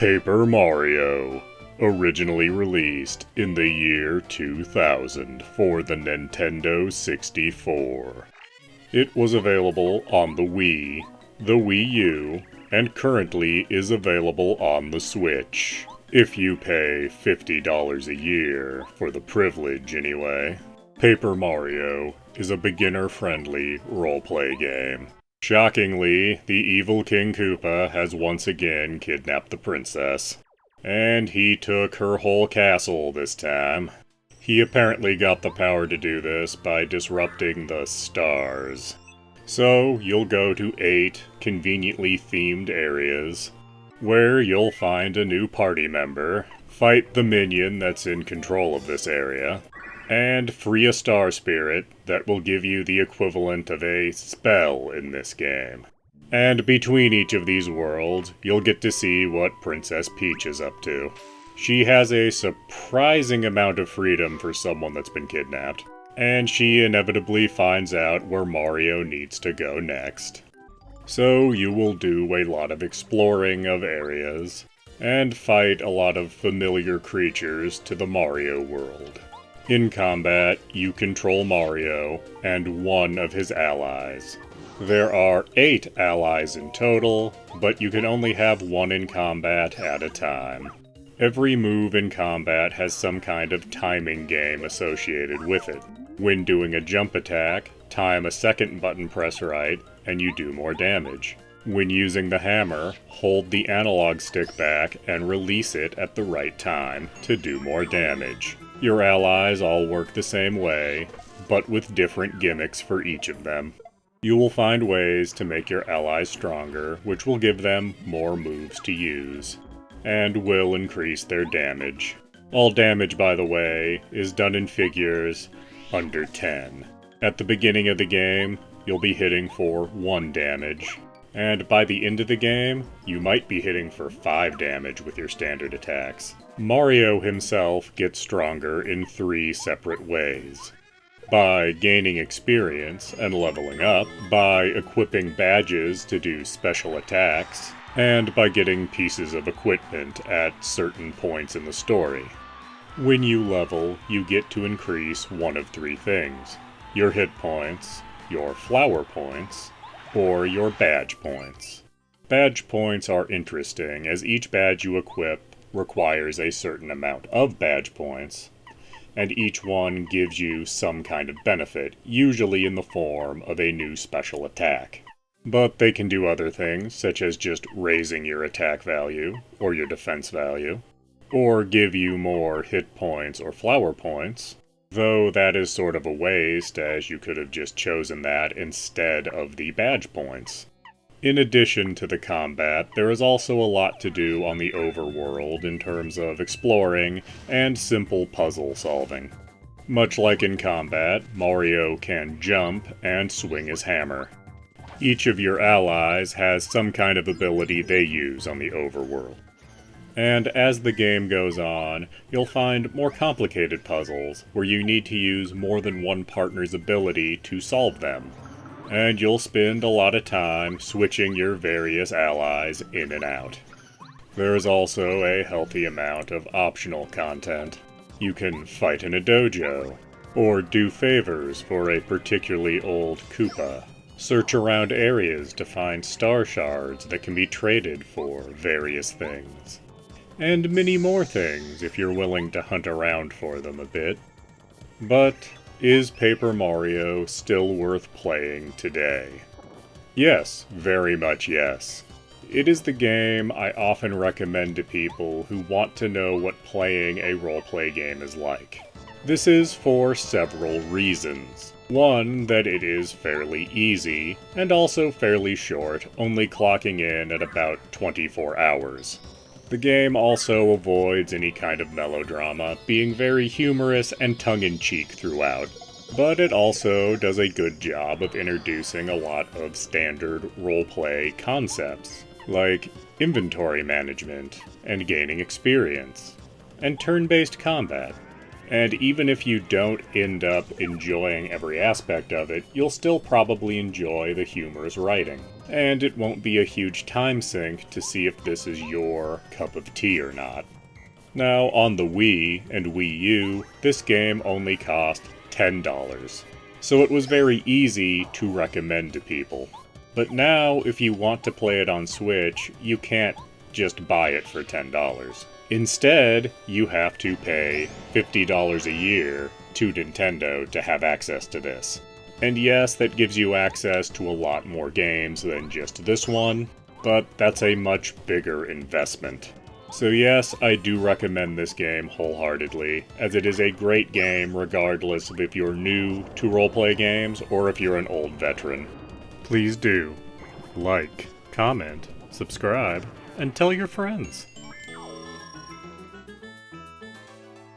Paper Mario, originally released in the year 2000 for the Nintendo 64. It was available on the Wii, the Wii U, and currently is available on the Switch, if you pay $50 a year, for the privilege anyway. Paper Mario is a beginner-friendly role-play game. Shockingly, the evil King Koopa has once again kidnapped the princess. And he took her whole castle this time. He apparently got the power to do this by disrupting the stars. So, you'll go to 8 conveniently themed areas, where you'll find a new party member, fight the minion that's in control of this area, and free a star spirit that will give you the equivalent of a spell in this game. And between each of these worlds, you'll get to see what Princess Peach is up to. She has a surprising amount of freedom for someone that's been kidnapped, and she inevitably finds out where Mario needs to go next. So you will do a lot of exploring of areas, and fight a lot of familiar creatures to the Mario world. In combat, you control Mario and one of his allies. There are 8 allies in total, but you can only have one in combat at a time. Every move in combat has some kind of timing game associated with it. When doing a jump attack, time a second button press right, and you do more damage. When using the hammer, hold the analog stick back and release it at the right time to do more damage. Your allies all work the same way, but with different gimmicks for each of them. You will find ways to make your allies stronger, which will give them more moves to use, and will increase their damage. All damage, by the way, is done in figures under 10. At the beginning of the game, you'll be hitting for 1 damage, and by the end of the game, you might be hitting for 5 damage with your standard attacks. Mario himself gets stronger in 3 separate ways. By gaining experience and leveling up, by equipping badges to do special attacks, and by getting pieces of equipment at certain points in the story. When you level, you get to increase one of 3 things: your hit points, your flower points, or your badge points. Badge points are interesting, as each badge you equip requires a certain amount of badge points, and each one gives you some kind of benefit, usually in the form of a new special attack. But they can do other things, such as just raising your attack value, or your defense value, or give you more hit points or flower points, though that is sort of a waste, as you could have just chosen that instead of the badge points. In addition to the combat, there is also a lot to do on the overworld in terms of exploring and simple puzzle solving. Much like in combat, Mario can jump and swing his hammer. Each of your allies has some kind of ability they use on the overworld. And as the game goes on, you'll find more complicated puzzles where you need to use more than one partner's ability to solve them. And you'll spend a lot of time switching your various allies in and out. There is also a healthy amount of optional content. You can fight in a dojo, or do favors for a particularly old Koopa. Search around areas to find star shards that can be traded for various things. And many more things if you're willing to hunt around for them a bit. But is Paper Mario still worth playing today? Yes, very much yes. It is the game I often recommend to people who want to know what playing a role-play game is like. This is for several reasons. One, that it is fairly easy, and also fairly short, only clocking in at about 24 hours. The game also avoids any kind of melodrama, being very humorous and tongue-in-cheek throughout. But it also does a good job of introducing a lot of standard roleplay concepts, like inventory management, and gaining experience, and turn-based combat, And even if you don't end up enjoying every aspect of it, you'll still probably enjoy the humorous writing. And it won't be a huge time sink to see if this is your cup of tea or not. Now, on the Wii and Wii U, this game only cost $10. So it was very easy to recommend to people. But now, if you want to play it on Switch, you can't just buy it for $10. Instead, you have to pay $50 a year to Nintendo to have access to this. And yes, that gives you access to a lot more games than just this one, but that's a much bigger investment. So yes, I do recommend this game wholeheartedly, as it is a great game regardless of if you're new to roleplay games or if you're an old veteran. Please do like, comment, subscribe, and tell your friends.